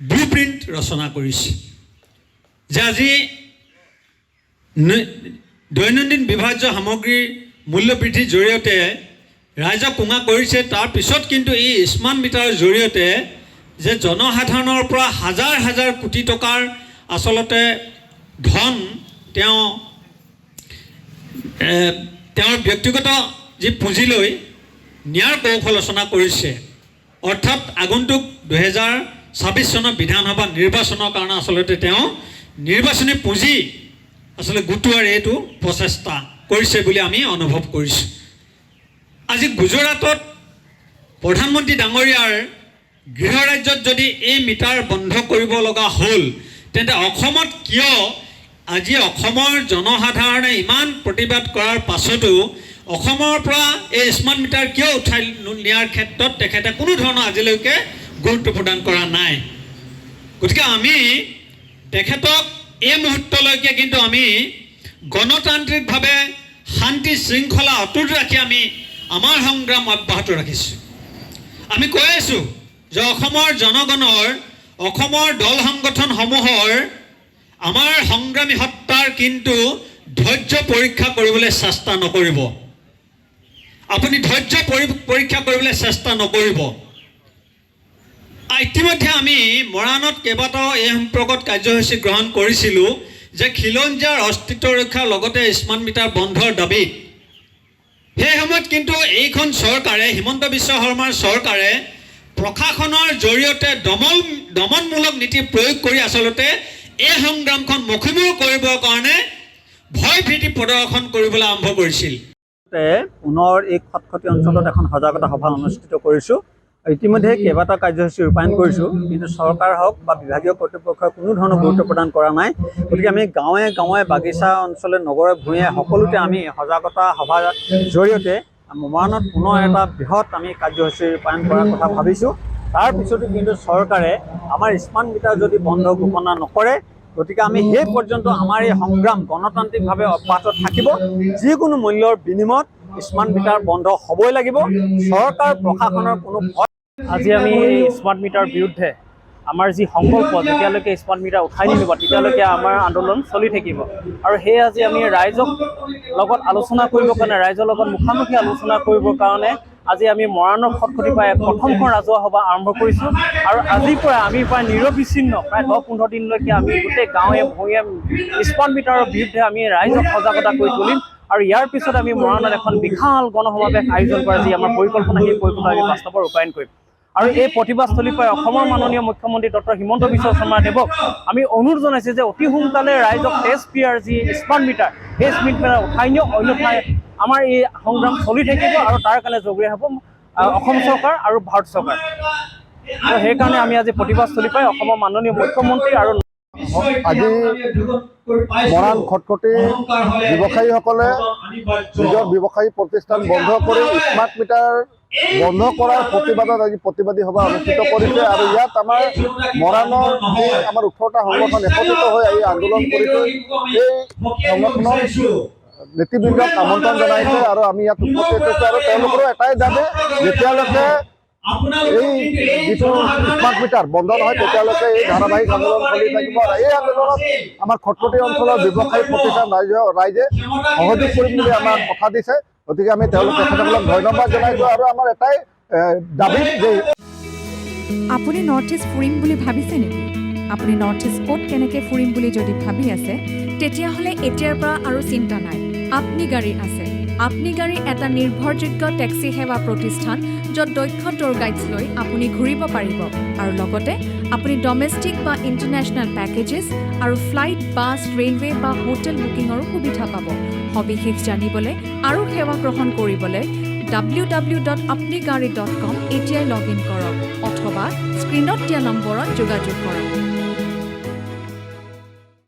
Blueprint ৰচনা কৰিছে যে আজি দৈনন্দিন বিভাজ্য সামগ্ৰীৰ মূল্য বৃদ্ধিৰ জৰিয়তে ৰাইজক কোঙা কৰিছে। তাৰপিছত কিন্তু এই স্মাৰ্ট মিটাৰৰ জৰিয়তে যে জনসাধাৰণৰ পৰা হাজাৰ হাজাৰ কোটি টকাৰ আচলতে ধন তেওঁৰ ব্যক্তিগত যি পুঁজিলৈ নিয়াৰ কৌশল ৰচনা কৰিছে। অৰ্থাৎ আগন্তুক 2026 চনৰ বিধানসভা নিৰ্বাচনৰ কাৰণে আচলতে তেওঁ নিৰ্বাচনী পুঁজি আচলতে গোটোৱাৰ এইটো প্ৰচেষ্টা কৰিছে বুলি আমি অনুভৱ কৰিছোঁ। আজি গুজৰাটত প্ৰধানমন্ত্ৰী ডাঙৰীয়াৰ গৃহ ৰাজ্যত যদি এই মিটাৰ বন্ধ কৰিব লগা হ'ল, তেন্তে অসমত কিয় আজি অসমৰ জনসাধাৰণে ইমান প্ৰতিবাদ কৰাৰ পাছতো অসমৰ পৰা এই স্মাৰ্ট মিটাৰ কিয় উঠাই নিয়াৰ ক্ষেত্ৰত তেখেতে কোনো ধৰণৰ আজিলৈকে গুৰুত্ব প্ৰদান কৰা নাই। গতিকে আমি তেখেতক এই মুহূৰ্তলৈকে কিন্তু আমি গণতান্ত্ৰিকভাৱে শান্তি শৃংখলা অটুট ৰাখি আমি আমাৰ সংগ্ৰাম অব্যাহত ৰাখিছোঁ। আমি কৈ আছোঁ যে অসমৰ জনগণৰ, অসমৰ দল সংগঠনসমূহৰ আমাৰ সংগ্ৰামী সত্তাৰ কিন্তু ধৈৰ্য পৰীক্ষা কৰিবলৈ চেষ্টা নকৰিব। আপুনি ধৈৰ্য পৰীক্ষা কৰিবলৈ চেষ্টা নকৰিব। ইতিমধ্যে আমি মৰাণত কেইবাটাও এই সম্পৰ্কত কাৰ্যসূচী গ্ৰহণ কৰিছিলোঁ যে খিলঞ্জীয়াৰ অস্তিত্ব ৰক্ষাৰ লগতে স্মাৰ্ট মিটাৰ বন্ধৰ দাবীত। সেই সময়ত কিন্তু এইখন চৰকাৰে, হিমন্ত বিশ্ব শৰ্মাৰ চৰকাৰে প্ৰশাসনৰ জৰিয়তে দমনমূলক নীতি প্ৰয়োগ কৰি আচলতে এই সংগ্ৰামখন মষিমূৰ কৰিবৰ কাৰণে ভয় ভীতি প্ৰদৰ্শন কৰিবলৈ আৰম্ভ কৰিছিল। পুনৰ এই খটখটি অঞ্চলত এখন সজাগতা সভা অনুষ্ঠিত কৰিছোঁ। ইতিমধ্যে কেইবাটাও কাৰ্যসূচী ৰূপায়ণ কৰিছোঁ, কিন্তু চৰকাৰ হওক বা বিভাগীয় কৰ্তৃপক্ষই কোনো ধৰণৰ গুৰুত্ব প্ৰদান কৰা নাই। গতিকে আমি গাঁৱে গাঁৱে, বাগিচা অঞ্চলে, নগৰে ভূঞে সকলোতে আমি সজাগতা সভাৰ জৰিয়তে মৰাণত পুনৰ এটা বৃহৎ আমি কাৰ্যসূচী ৰূপায়ণ কৰাৰ কথা ভাবিছোঁ। তাৰপিছতো কিন্তু চৰকাৰে আমাৰ স্মাৰ্ট মিটাৰ যদি বন্ধ ঘোষণা নকৰে, গতিকে আমি সেই পৰ্যন্ত আমাৰ এই সংগ্ৰাম গণতান্ত্ৰিকভাৱে অব্যাহত থাকিব। যিকোনো মূল্যৰ বিনিময়ত স্মাৰ্ট মিটাৰ বন্ধ হ'বই লাগিব। চৰকাৰ প্ৰশাসনৰ কোনো ভয়। আজি আমি এই স্মাৰ্ট মিটাৰৰ বিৰুদ্ধে আমাৰ যি সংকল্প, যেতিয়ালৈকে স্মাৰ্ট মিটাৰ উঠাই নিদিব তেতিয়ালৈকে আমাৰ আন্দোলন চলি থাকিব। আৰু সেয়ে আজি আমি ৰাইজক লগত আলোচনা কৰিবৰ কাৰণে, ৰাইজৰ লগত মুখামুখি আলোচনা কৰিবৰ কাৰণে আজি আমি মৰাণৰ খটখটি পাই প্ৰথমখন ৰাজহুৱা সভা আৰম্ভ কৰিছোঁ। আৰু আজিৰ পৰা আমি প্ৰায় নিৰবিচ্ছিন্ন প্ৰায় 10-15 দিনলৈকে আমি গোটেই গাঁৱে ভূঞে স্মাৰ্ট মিটাৰৰ বিৰুদ্ধে আমি ৰাইজক সজাগতা কৰি তুলিম। আৰু ইয়াৰ পিছত আমি মৰাণত এখন বিশাল গণসমাৱেশ আয়োজন কৰা যি আমাৰ পৰিকল্পনা, সেই পৰিকল্পনা আমি বাস্তৱত ৰূপায়ণ কৰিম। আৰু এই প্ৰতিবাদস্থলীৰ পৰা অসমৰ মাননীয় মুখ্যমন্ত্ৰী ডক্টৰ হিমন্ত বিশ্ব শৰ্মাদেৱক আমি অনুৰোধ জনাইছোঁ যে অতি সোনকালে ৰাইজক টেক্সপেয়াৰ যি স্মাৰ্ট মিটাৰ, সেই স্মাৰ্ট মিটাৰ উঠাই নিয়ক, অন্যথাই আমাৰ এই সংগ্ৰাম চলি থাকিব। আৰু তাৰ কাৰণে জগৰীয়া হ'ব অসম চৰকাৰ আৰু ভাৰত চৰকাৰ। আৰু সেইকাৰণে আমি আজি প্ৰতিবাদস্থলীৰ পৰাই অসমৰ মাননীয় মুখ্যমন্ত্ৰী আৰু আজি মৰাণ খটখটি ব্যৱসায়ীসকলে নিজৰ ব্যৱসায়ী প্ৰতিষ্ঠান বন্ধ কৰি স্মাৰ্ট মিটাৰ বন্ধ কৰাৰ প্ৰতিবাদত আজি প্ৰতিবাদী সভা অনুষ্ঠিত কৰিছে। আৰু ইয়াত আমাৰ মৰাণৰ আমাৰ 18টা সংগঠন একত্ৰিত হৈ এই আন্দোলন কৰিছে। এই সংগঠনৰ নেতৃবৃন্দক আমন্ত্ৰণ জনাইছে আৰু আমি ইয়াত উপস্থিত হৈছোঁ। আৰু তেওঁলোকৰো এটাই দাবী, যেতিয়ালৈকে এই যিটো স্মাৰ্ট মিটাৰ বন্ধ নহয় তেতিয়ালৈকে এই ধাৰাবাহিক আন্দোলন চলি থাকিব। আৰু এই আন্দোলনত আমাৰ খটখটি অঞ্চলৰ ব্যৱসায়ী প্ৰতিষ্ঠান ৰাইজে সহযোগ কৰিম বুলি আমাক কথা দিছে। গতিকে আমি তেখেতসকলক ধন্যবাদ জনাইছোঁ। আৰু আমাৰ এটাই দাবী যে আপুনি নৰ্থ ইষ্ট ফুৰিম বুলি ভাবিছে নেকি? আপুনি নৰ্থ ইষ্ট ক'ত কেনেকৈ ফুৰিম বুলি যদি ভাবি আছে, তেতিয়াহ'লে এতিয়াৰ পৰা আৰু চিন্তা নাই। আপনি গাড়ী আছে। আপনি গাড়ী এটা নিৰ্ভৰযোগ্য টেক্সি সেৱা প্ৰতিষ্ঠান, য'ত দক্ষ টুৰ গাইডছ লৈ আপুনি ঘূৰিব পাৰিব। আৰু লগতে আপুনি ডমেষ্টিক বা ইণ্টাৰনেশ্যনেল পেকেজেছ আৰু ফ্লাইট, বাছ, ৰেলৱে বা হোটেল বুকিঙৰো সুবিধা পাব। সবিশেষ জানিবলৈ আৰু সেৱা গ্ৰহণ কৰিবলৈ www.apnigari.com এতিয়াই লগ ইন কৰক অথবা স্ক্ৰীণত দিয়া নম্বৰত যোগাযোগ কৰক।